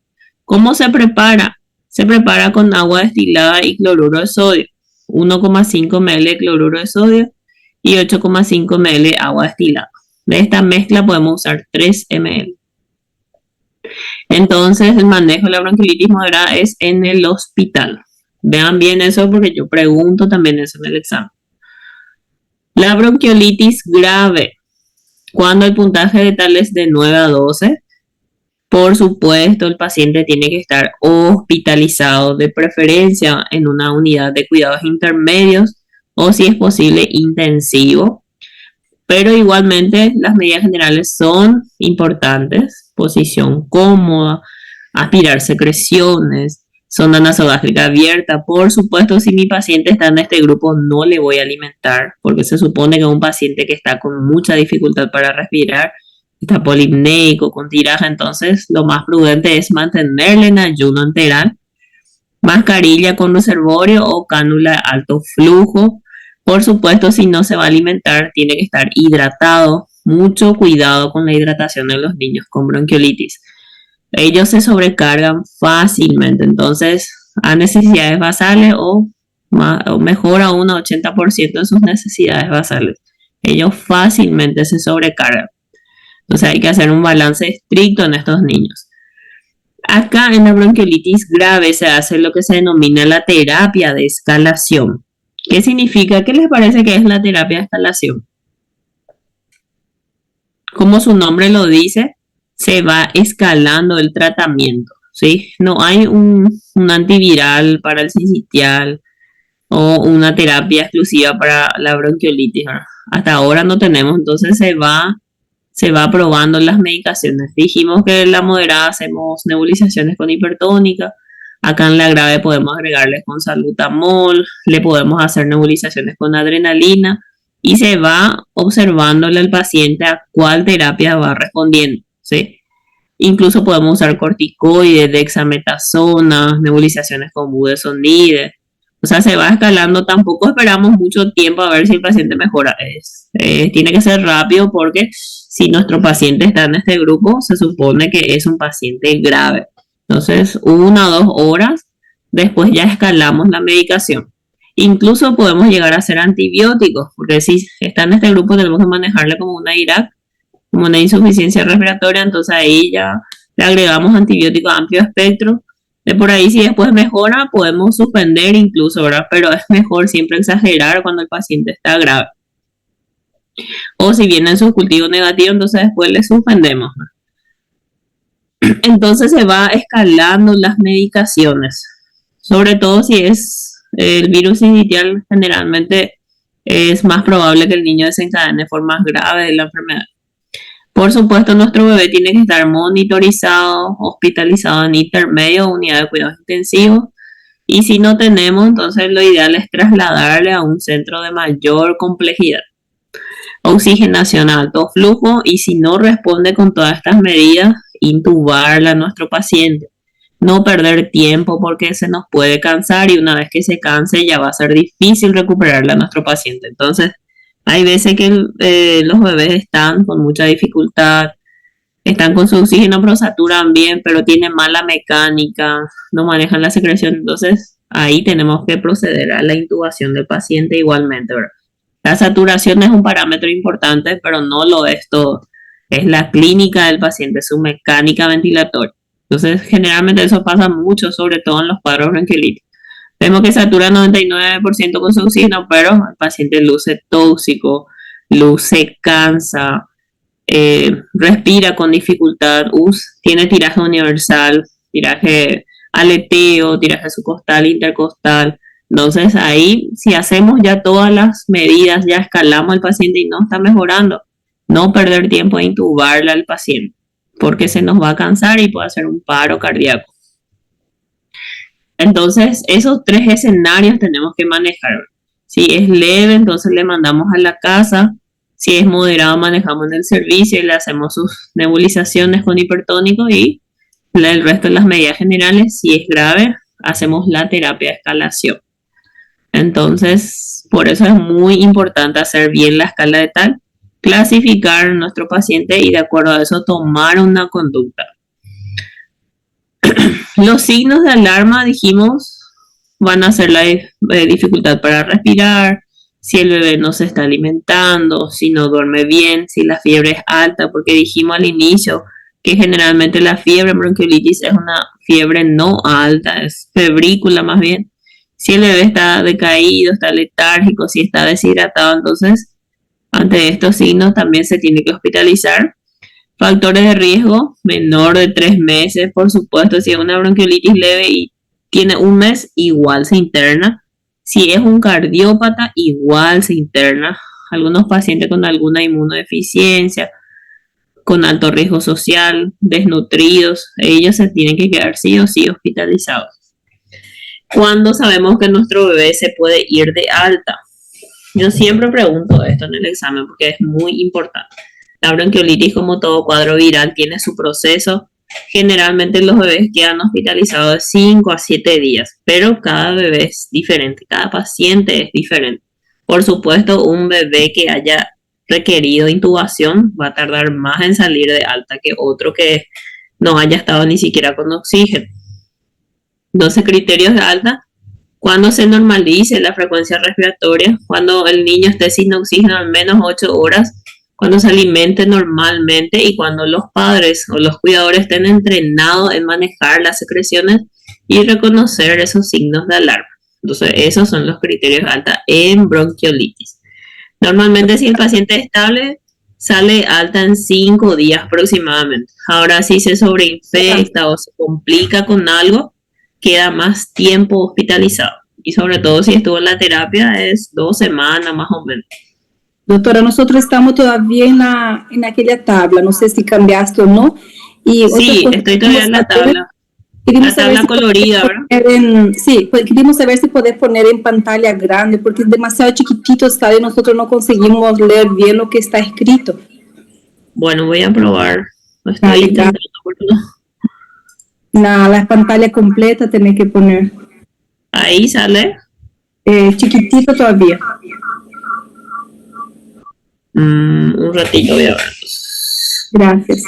¿Cómo se prepara? Se prepara con agua destilada y cloruro de sodio. 1,5 ml de cloruro de sodio y 8,5 ml agua destilada. De esta mezcla podemos usar 3 ml. Entonces el manejo de la bronquiolitis moderada es en el hospital. Vean bien eso porque yo pregunto también eso en el examen. La bronquiolitis grave, cuando el puntaje de tal es de 9 a 12, por supuesto el paciente tiene que estar hospitalizado, de preferencia en una unidad de cuidados intermedios o si es posible intensivo. Pero igualmente las medidas generales son importantes. Posición cómoda, aspirar secreciones, sonda nasogástrica abierta. Por supuesto, si mi paciente está en este grupo, no le voy a alimentar, porque se supone que es un paciente que está con mucha dificultad para respirar, está polipneico, con tiraje, entonces lo más prudente es mantenerle en ayuno enteral, mascarilla con reservorio o cánula de alto flujo. Por supuesto, si no se va a alimentar, tiene que estar hidratado. Mucho cuidado con la hidratación de los niños con bronquiolitis. Ellos se sobrecargan fácilmente, entonces a necesidades basales o mejor aún a 80% de sus necesidades basales. Ellos fácilmente se sobrecargan. Entonces hay que hacer un balance estricto en estos niños. Acá en la bronquiolitis grave se hace lo que se denomina la terapia de escalación. ¿Qué significa? ¿Qué les parece que es la terapia de escalación? Como su nombre lo dice, se va escalando el tratamiento, ¿sí? No hay un antiviral para el sincitial o una terapia exclusiva para la bronquiolitis, ¿verdad? Hasta ahora no tenemos, entonces se va probando las medicaciones. Dijimos que en la moderada hacemos nebulizaciones con hipertónica. Acá en la grave podemos agregarles con salbutamol, le podemos hacer nebulizaciones con adrenalina y se va observándole al paciente a cuál terapia va respondiendo, ¿sí? Incluso podemos usar corticoides, dexametasona, nebulizaciones con budesonide. O sea, se va escalando. Tampoco esperamos mucho tiempo a ver si el paciente mejora. Tiene que ser rápido porque si nuestro paciente está en este grupo, se supone que es un paciente grave. Entonces, 1 o 2 horas, después ya escalamos la medicación. Incluso podemos llegar a hacer antibióticos, porque si está en este grupo tenemos que manejarle como una IRAC como una insuficiencia respiratoria, entonces ahí ya le agregamos antibiótico a amplio espectro. De por ahí, si después mejora, podemos suspender incluso, ¿verdad? Pero es mejor siempre exagerar cuando el paciente está grave. O si viene en su cultivo negativo, entonces después le suspendemos. Entonces se va escalando las medicaciones, sobre todo si es el virus sincitial, generalmente es más probable que el niño desencadene formas graves de la enfermedad. Por supuesto, nuestro bebé tiene que estar monitorizado, hospitalizado en intermedio o unidad de cuidados intensivos. Y si no tenemos, entonces lo ideal es trasladarle a un centro de mayor complejidad. Oxigenación a alto flujo, y si no responde con todas estas medidas, intubarla a nuestro paciente. No perder tiempo porque se nos puede cansar y una vez que se canse ya va a ser difícil recuperarla a nuestro paciente. Entonces, hay veces que los bebés están con mucha dificultad, están con su oxígeno, pero saturan bien, pero tienen mala mecánica, no manejan la secreción. Entonces, ahí tenemos que proceder a la intubación del paciente igualmente, ¿verdad? La saturación es un parámetro importante, pero no lo es todo. Es la clínica del paciente, su mecánica ventilatoria. Entonces, generalmente eso pasa mucho, sobre todo en los cuadros bronquiolitis. Vemos que satura 99% con su oxígeno, pero el paciente luce tóxico, luce cansa, respira con dificultad, tiene tiraje universal, tiraje aleteo, tiraje subcostal, intercostal. Entonces ahí, si hacemos ya todas las medidas, ya escalamos al paciente y no está mejorando, no perder tiempo en intubarle al paciente, porque se nos va a cansar y puede hacer un paro cardíaco. Entonces, esos 3 escenarios tenemos que manejar. Si es leve, entonces le mandamos a la casa. Si es moderado, manejamos en el servicio y le hacemos sus nebulizaciones con hipertónico y el resto de las medidas generales. Si es grave, hacemos la terapia de escalación. Entonces, por eso es muy importante hacer bien la escala de tal, clasificar a nuestro paciente y de acuerdo a eso tomar una conducta. Los signos de alarma, dijimos, van a ser la dificultad para respirar, si el bebé no se está alimentando, si no duerme bien, si la fiebre es alta, porque dijimos al inicio que generalmente la fiebre en bronquiolitis es una fiebre no alta, es febrícula más bien. Si el bebé está decaído, está letárgico, si está deshidratado, entonces ante estos signos también se tiene que hospitalizar. Factores de riesgo, menor de 3 meses, por supuesto, si es una bronquiolitis leve y tiene 1 mes, igual se interna. Si es un cardiópata, igual se interna. Algunos pacientes con alguna inmunodeficiencia, con alto riesgo social, desnutridos, ellos se tienen que quedar sí o sí hospitalizados. ¿Cuándo sabemos que nuestro bebé se puede ir de alta? Yo siempre pregunto esto en el examen porque es muy importante. La bronquiolitis, como todo cuadro viral, tiene su proceso. Generalmente los bebés quedan hospitalizados de 5 a 7 días, pero cada bebé es diferente, cada paciente es diferente. Por supuesto, un bebé que haya requerido intubación va a tardar más en salir de alta que otro que no haya estado ni siquiera con oxígeno. 12 criterios de alta: cuando se normalice la frecuencia respiratoria, cuando el niño esté sin oxígeno al menos 8 horas, cuando se alimente normalmente y cuando los padres o los cuidadores estén entrenados en manejar las secreciones y reconocer esos signos de alarma. Entonces, esos son los criterios de alta en bronquiolitis. Normalmente, si el paciente es estable, sale alta en 5 días aproximadamente. Ahora, si se sobreinfecta o se complica con algo, queda más tiempo hospitalizado. Y sobre todo si estuvo en la terapia, es 2 semanas más o menos. Doutora, nosotros estamos todavía en aquella tabla, no sé si cambiaste o no. Y sí, estoy todavía en la tabla. La tabla colorida, ¿verdad? Sí, pues queríamos saber si podés poner en pantalla grande, porque es demasiado chiquitito, ¿sabes? Nosotros no conseguimos leer bien lo que está escrito. Bueno, voy a probar. Estoy intentando. La pantalla completa tenés que poner. Ahí sale. Chiquitito todavía. Un ratito voy a ver. Gracias.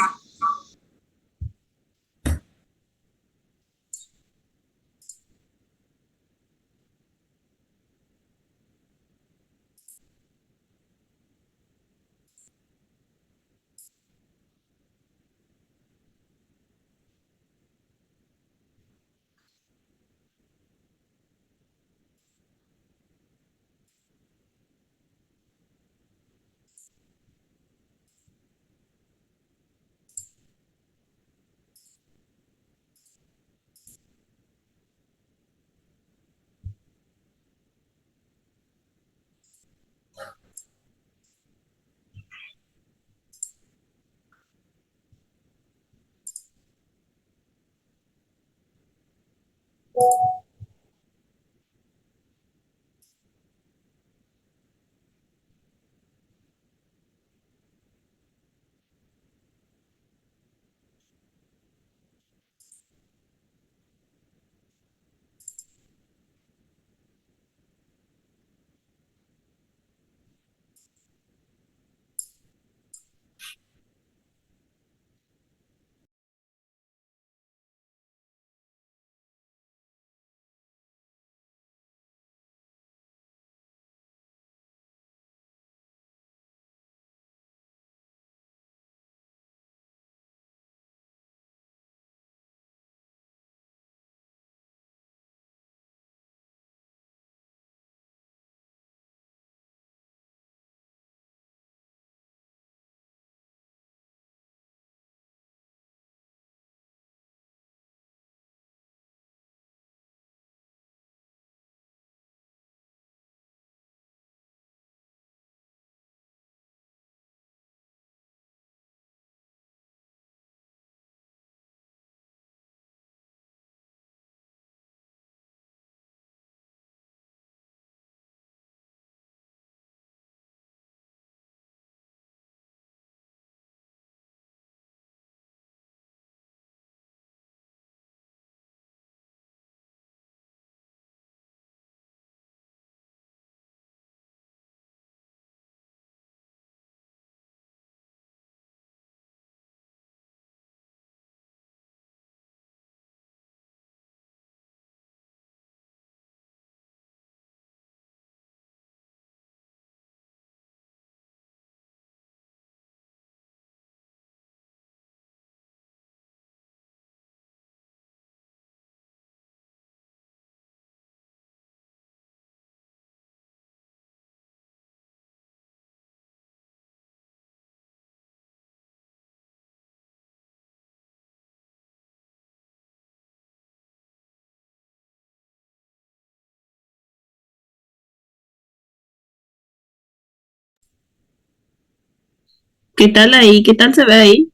¿Qué tal ahí? ¿Qué tal se ve ahí?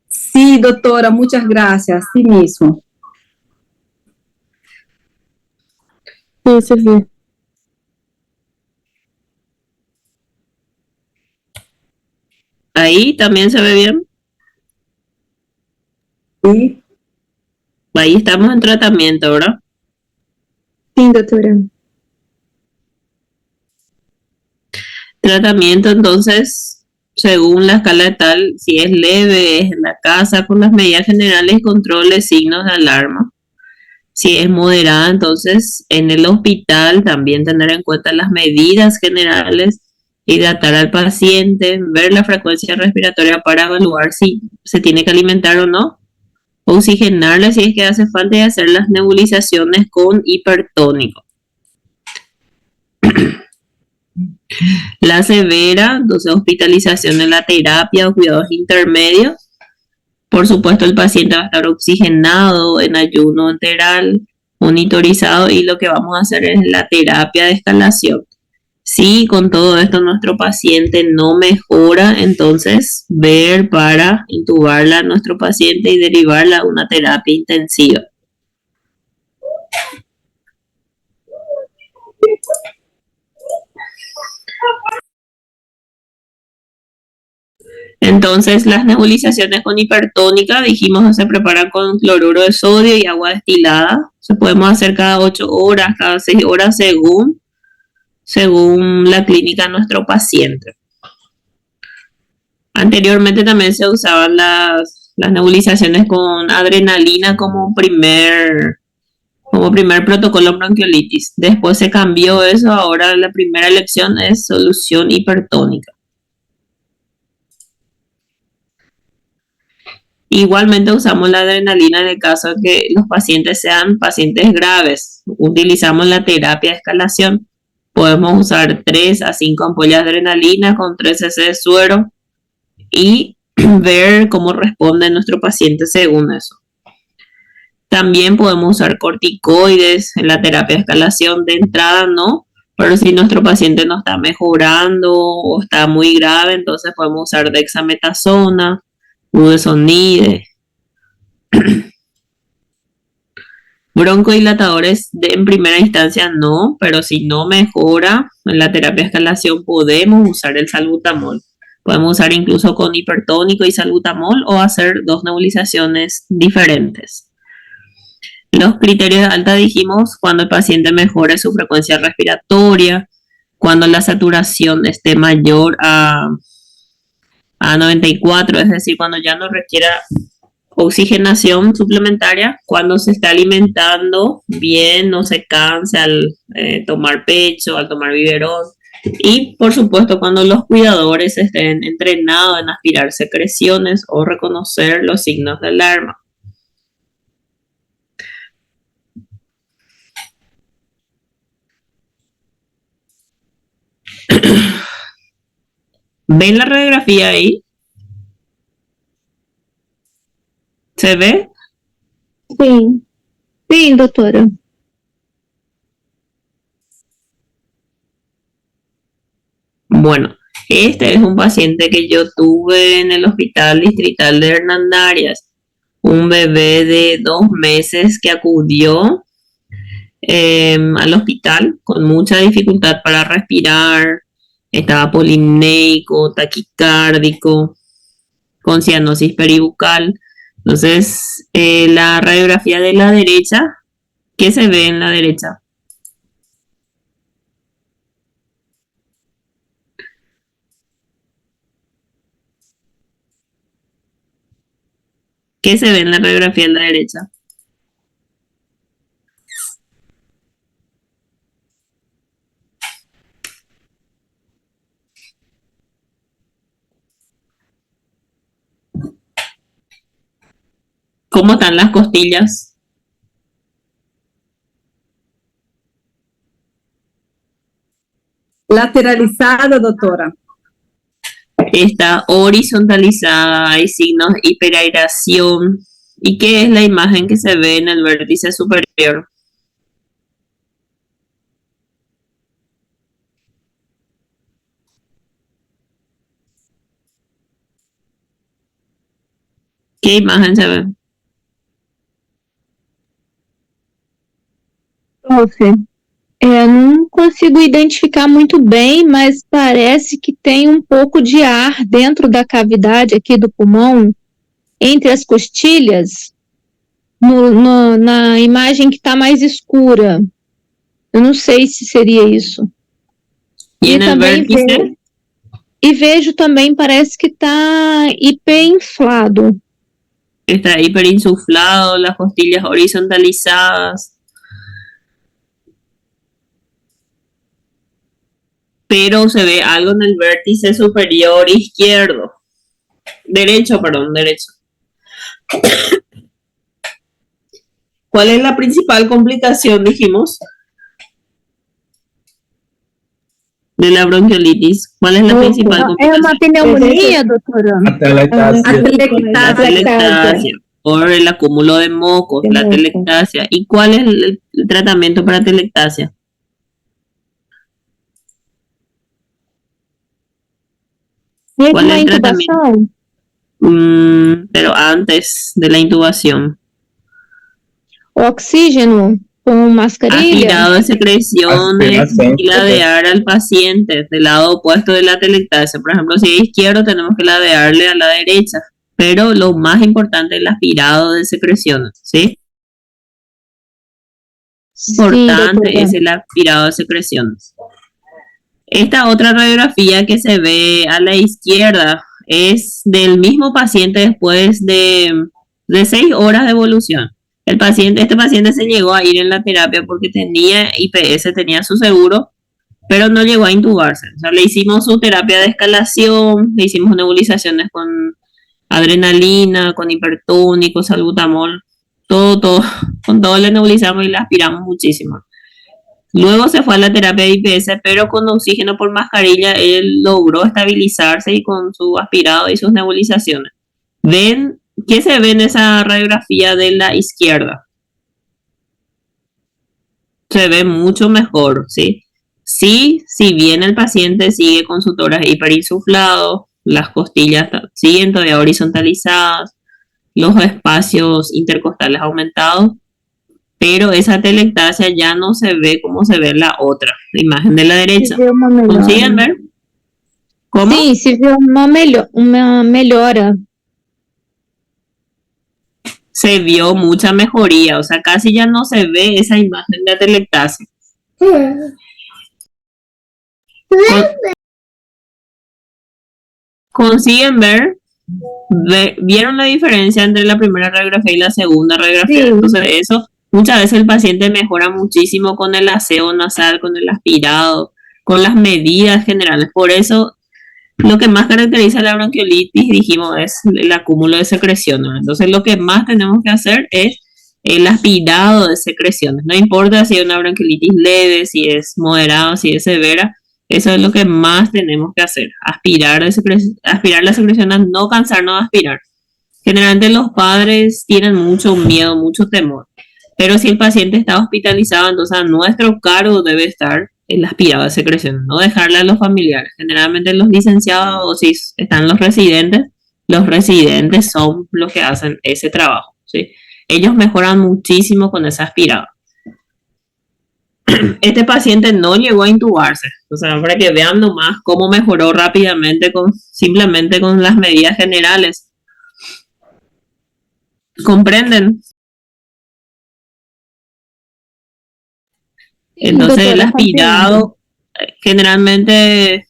Sí, doctora, muchas gracias. Sí mismo. Sí, se ve. Ahí también se ve bien. Sí. Ahí estamos en tratamiento, ¿verdad? Sim, doutora. Tratamiento, entonces, según la escala de tal, si es leve, es en la casa, con las medidas generales y controles, signos de alarma. Si es moderada, entonces en el hospital también tener en cuenta las medidas generales, hidratar al paciente, ver la frecuencia respiratoria para evaluar si se tiene que alimentar o no, oxigenarle si es que hace falta y hacer las nebulizaciones con hipertónico. La severa, entonces hospitalización en la terapia o cuidados intermedios. Por supuesto, el paciente va a estar oxigenado en ayuno enteral, monitorizado y lo que vamos a hacer es la terapia de escalación. Si con todo esto nuestro paciente no mejora, entonces ver para intubarla a nuestro paciente y derivarla a una terapia intensiva. Entonces, las nebulizaciones con hipertónica, dijimos que se preparan con cloruro de sodio y agua destilada. Se podemos hacer cada 8 horas, cada 6 horas, según la clínica de nuestro paciente. Anteriormente también se usaban las nebulizaciones con adrenalina como primer protocolo en bronquiolitis. Después se cambió eso, ahora la primera elección es solución hipertónica. Igualmente usamos la adrenalina en el caso de que los pacientes sean pacientes graves. Utilizamos la terapia de escalación. Podemos usar 3 a 5 ampollas de adrenalina con 3 cc de suero y ver cómo responde nuestro paciente según eso. También podemos usar corticoides en la terapia de escalación. De entrada no, pero si nuestro paciente no está mejorando o está muy grave, entonces podemos usar dexametasona, budesonide. Broncodilatadores en primera instancia no, pero si no mejora en la terapia de escalación podemos usar el salbutamol. Podemos usar incluso con hipertónico y salbutamol o hacer 2 nebulizaciones diferentes. Los criterios de alta dijimos cuando el paciente mejore su frecuencia respiratoria, cuando la saturación esté mayor a 94, es decir, cuando ya no requiera oxigenación suplementaria, cuando se está alimentando bien, no se canse al tomar pecho, al tomar biberón. Y por supuesto cuando los cuidadores estén entrenados en aspirar secreciones o reconocer los signos de alarma. ¿Ven la radiografía ahí? ¿Se ve? Sim. Sim, doutora. Bueno, este es un paciente que yo tuve en el Hospital Distrital de Hernandarias, un bebé de 2 meses que acudió al hospital con mucha dificultad para respirar, estaba polineico, taquicárdico, con cianosis peribucal. Entonces, la radiografía de la derecha, ¿qué se ve en la derecha? ¿Qué se ve en la radiografía de la derecha? ¿Cómo están las costillas? Lateralizado, doctora. Está horizontalizada, hay signos de hiperairación. ¿Y qué es la imagen que se ve en el vértice superior? ¿Qué imagen se ve? Profe, não consigo identificar muito bem, mas parece que tem um pouco de ar dentro da cavidade aqui do pulmão, entre as costilhas, na imagem que está mais escura. Eu não sei se seria isso. ¿Y en el também vértice? vejo também, parece que está hiperinflado. Está hiperinsuflado, las costillas horizontalizadas. Pero se ve algo en el vértice superior izquierdo. Derecho. ¿Cuál es la principal complicación, dijimos, de la bronquiolitis? ¿Cuál es la principal É complicación? uma pneumonia, doutora? Atelectasia, por el acúmulo de mocos, la atelectasia. ¿Y cuál es el tratamiento para atelectasia? ¿Cuál es el tratamiento? Pero antes de la intubación. Oxígeno con mascarilla. Aspirado de secreciones Aspiración. y ladear al paciente del lado opuesto de la atelectasia. Por ejemplo, si es izquierdo, tenemos que ladearle a la derecha. Pero lo más importante es el aspirado de secreciones, ¿sí? Importante es el aspirado de secreciones. Esta otra radiografía que se ve a la izquierda es del mismo paciente después de 6 horas de evolución. Este paciente se llegó a ir en la terapia porque tenía IPS, tenía su seguro, pero no llegó a intubarse. O sea, le hicimos su terapia de escalación, le hicimos nebulizaciones con adrenalina, con hipertónico, salbutamol, todo, con todo le nebulizamos y le aspiramos muchísimo. Luego se fue a la terapia de IPS, pero con oxígeno por mascarilla él logró estabilizarse y con su aspirado y sus nebulizaciones. ¿Ven qué se ve en esa radiografía de la izquierda? Se ve mucho mejor, ¿sí? Sí, si bien el paciente sigue con su tórax hiperinsuflado, las costillas siguen todavía horizontalizadas, los espacios intercostales aumentados, pero esa atelectasia ya no se ve como se ve en la otra, la imagen de la derecha. ¿Consiguen ver? ¿Cómo? Sim, se vê uma melhora. Se vio mucha mejoría, o sea, casi ya no se ve esa imagen de atelectasia. ¿Consiguen ver? ¿Vieron la diferencia entre la primera radiografía y la segunda radiografía? Sí. Entonces eso, muchas veces el paciente mejora muchísimo con el aseo nasal, con el aspirado, con las medidas generales. Por eso, lo que más caracteriza la bronquiolitis, dijimos, es el acúmulo de secreciones. Entonces lo que más tenemos que hacer es el aspirado de secreciones. No importa si es una bronquiolitis leve, si es moderada, si es severa. Eso es lo que más tenemos que hacer, aspirar las secreciones, no cansarnos de aspirar. Generalmente los padres tienen mucho miedo, mucho temor, pero si el paciente está hospitalizado, entonces a nuestro cargo debe estar el aspirado de secreciones, no dejarle a los familiares. Generalmente los licenciados, o si están los residentes son los que hacen ese trabajo, ¿sí? Ellos mejoran muchísimo con ese aspirado. Este paciente no llegó a intubarse, o sea, para que vean nomás cómo mejoró rápidamente simplemente con las medidas generales. ¿Comprenden? Entonces el aspirado, generalmente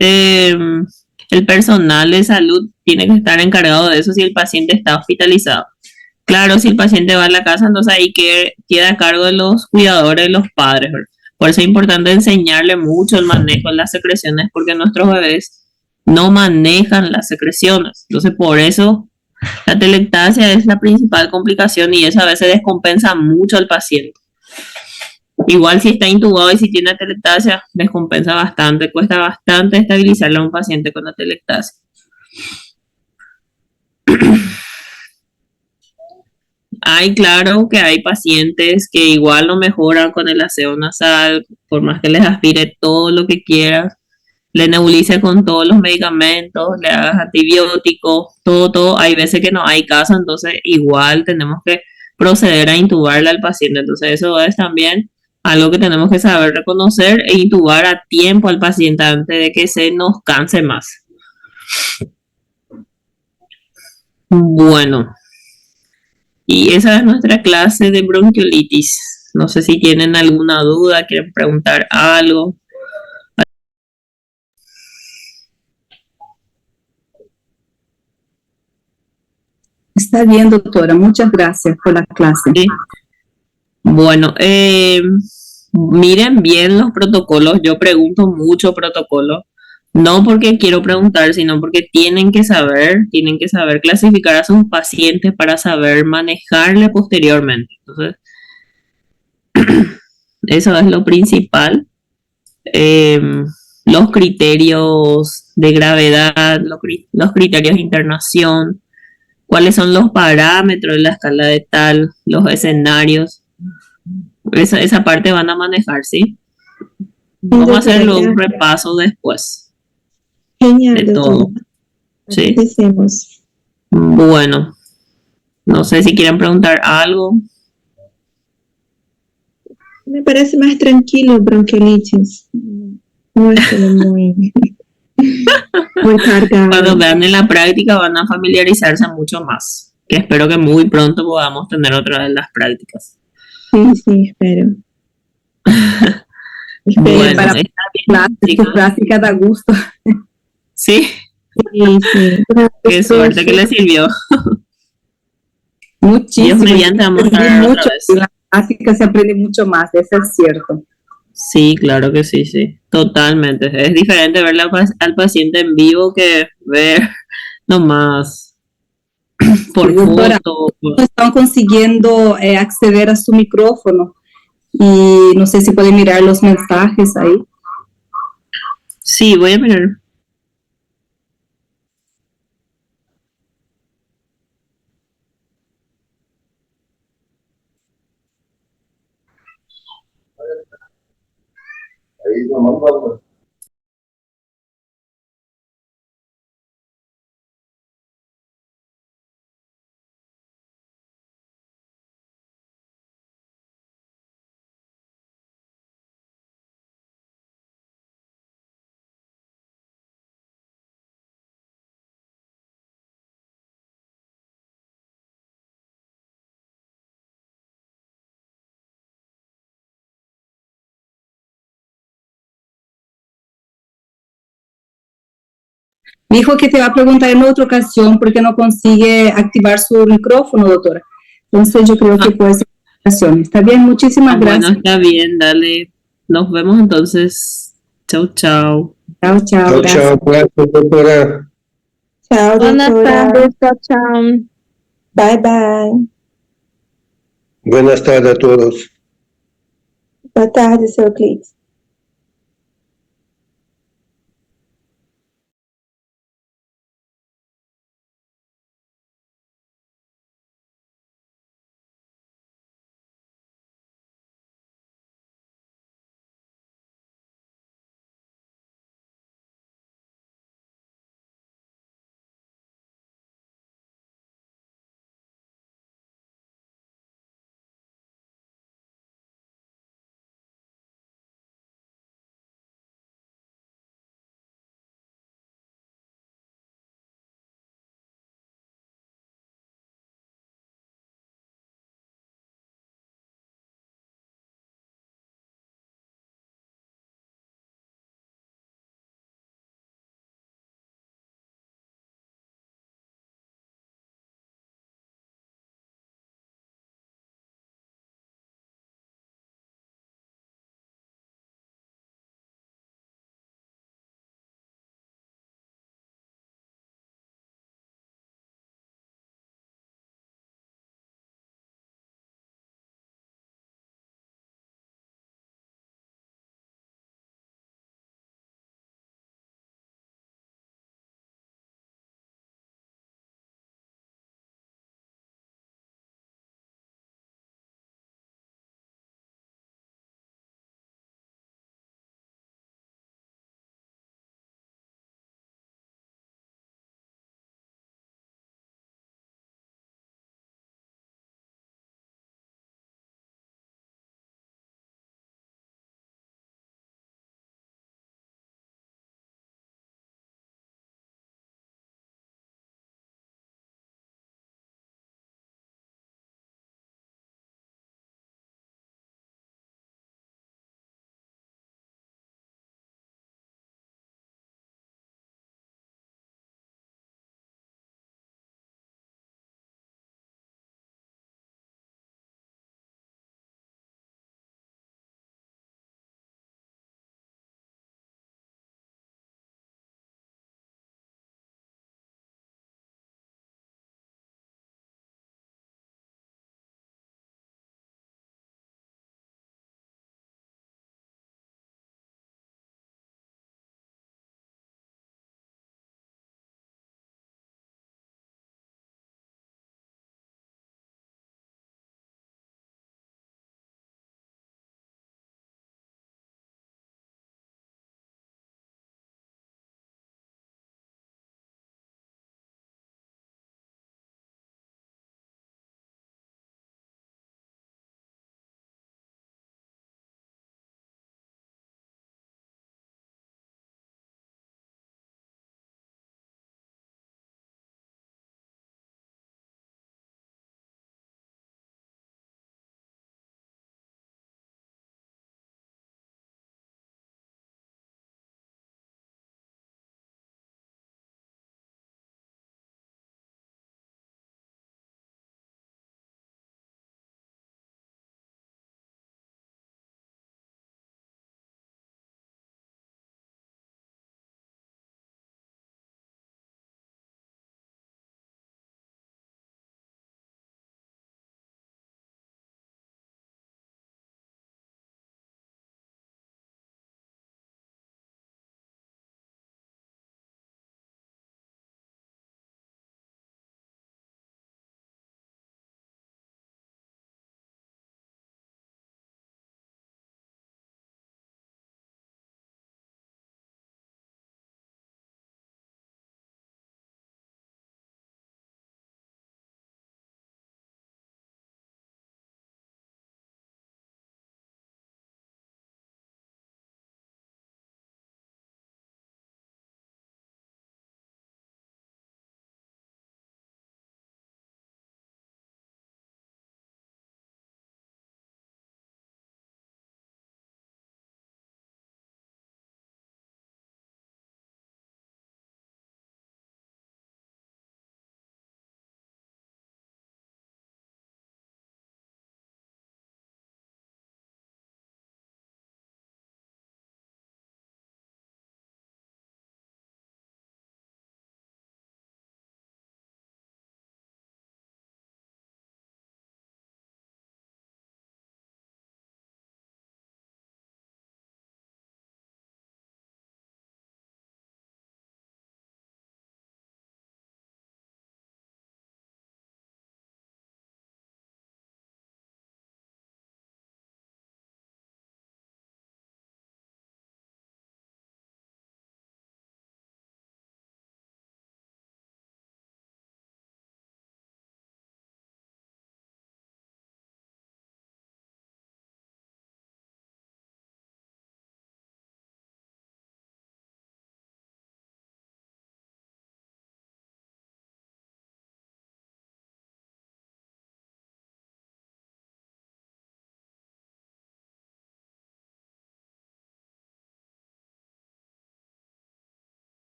el personal de salud tiene que estar encargado de eso si el paciente está hospitalizado. Claro, si el paciente va a la casa, entonces ahí queda a cargo de los cuidadores, de los padres, ¿verdad? Por eso es importante enseñarle mucho el manejo de las secreciones, porque nuestros bebés no manejan las secreciones. Entonces, por eso la atelectasia es la principal complicación y eso a veces descompensa mucho al paciente. Igual si está intubado y si tiene atelectasia, descompensa bastante, cuesta bastante estabilizarle a un paciente con atelectasia. Claro que hay pacientes que igual no mejoran con el aseo nasal, por más que les aspire todo lo que quieras, le nebulices con todos los medicamentos, le hagas antibióticos, todo. Hay veces que no hay caso, entonces igual tenemos que proceder a intubarle al paciente. Entonces eso es también algo que tenemos que saber reconocer e intubar a tiempo al paciente antes de que se nos canse más. Bueno, y esa es nuestra clase de bronquiolitis. No sé si tienen alguna duda, quieren preguntar algo. Está bien, doctora. Muchas gracias por la clase. Sí. Bueno, miren bien los protocolos. Yo pregunto mucho protocolo. No porque quiero preguntar, sino porque tienen que saber clasificar a sus pacientes para saber manejarle posteriormente. Entonces, eso es lo principal. Los criterios de gravedad, los criterios de internación, cuáles son los parámetros de la escala de tal, los escenarios. Esa parte van a manejar, ¿sí? Vamos a hacerlo un repaso después. Genial, De todo. doctora. Sí. Agradecemos. Bueno, no sé si quieren preguntar algo. Me parece más tranquilo bronquiolitis. No es como muy cargado. Cuando vean en la práctica van a familiarizarse mucho más. Que espero que muy pronto podamos tener otra vez las prácticas. Sí, espero. Bueno, para está bien, chicos. práctica da gusto. Sí, Sí. qué suerte que les sirvió. Muchísimo. Dios mediante vamos a estar mucho. otra vez. En la práctica se aprende mucho más, eso es cierto. Sí, claro que sí, totalmente. Es diferente ver al paciente en vivo que ver nomás por Doctora, foto. no están consiguiendo acceder a su micrófono y no sé si puede mirar los mensajes ahí. Sí, voy a mirar. Dijo que te va a preguntar en otra ocasión porque no consigue activar su micrófono, doctora. Entonces yo creo que puede ser una ocasión. Está bien, muchísimas gracias. Bueno, está bien, dale. Nos vemos entonces. Chau, chau. Chao, Chao, gracias. chao. Gracias, doctora. Chao, Buenas doctora. tardes, chao. Bye, bye. Buenas tardes a todos. Boa tarde, seu Euclides.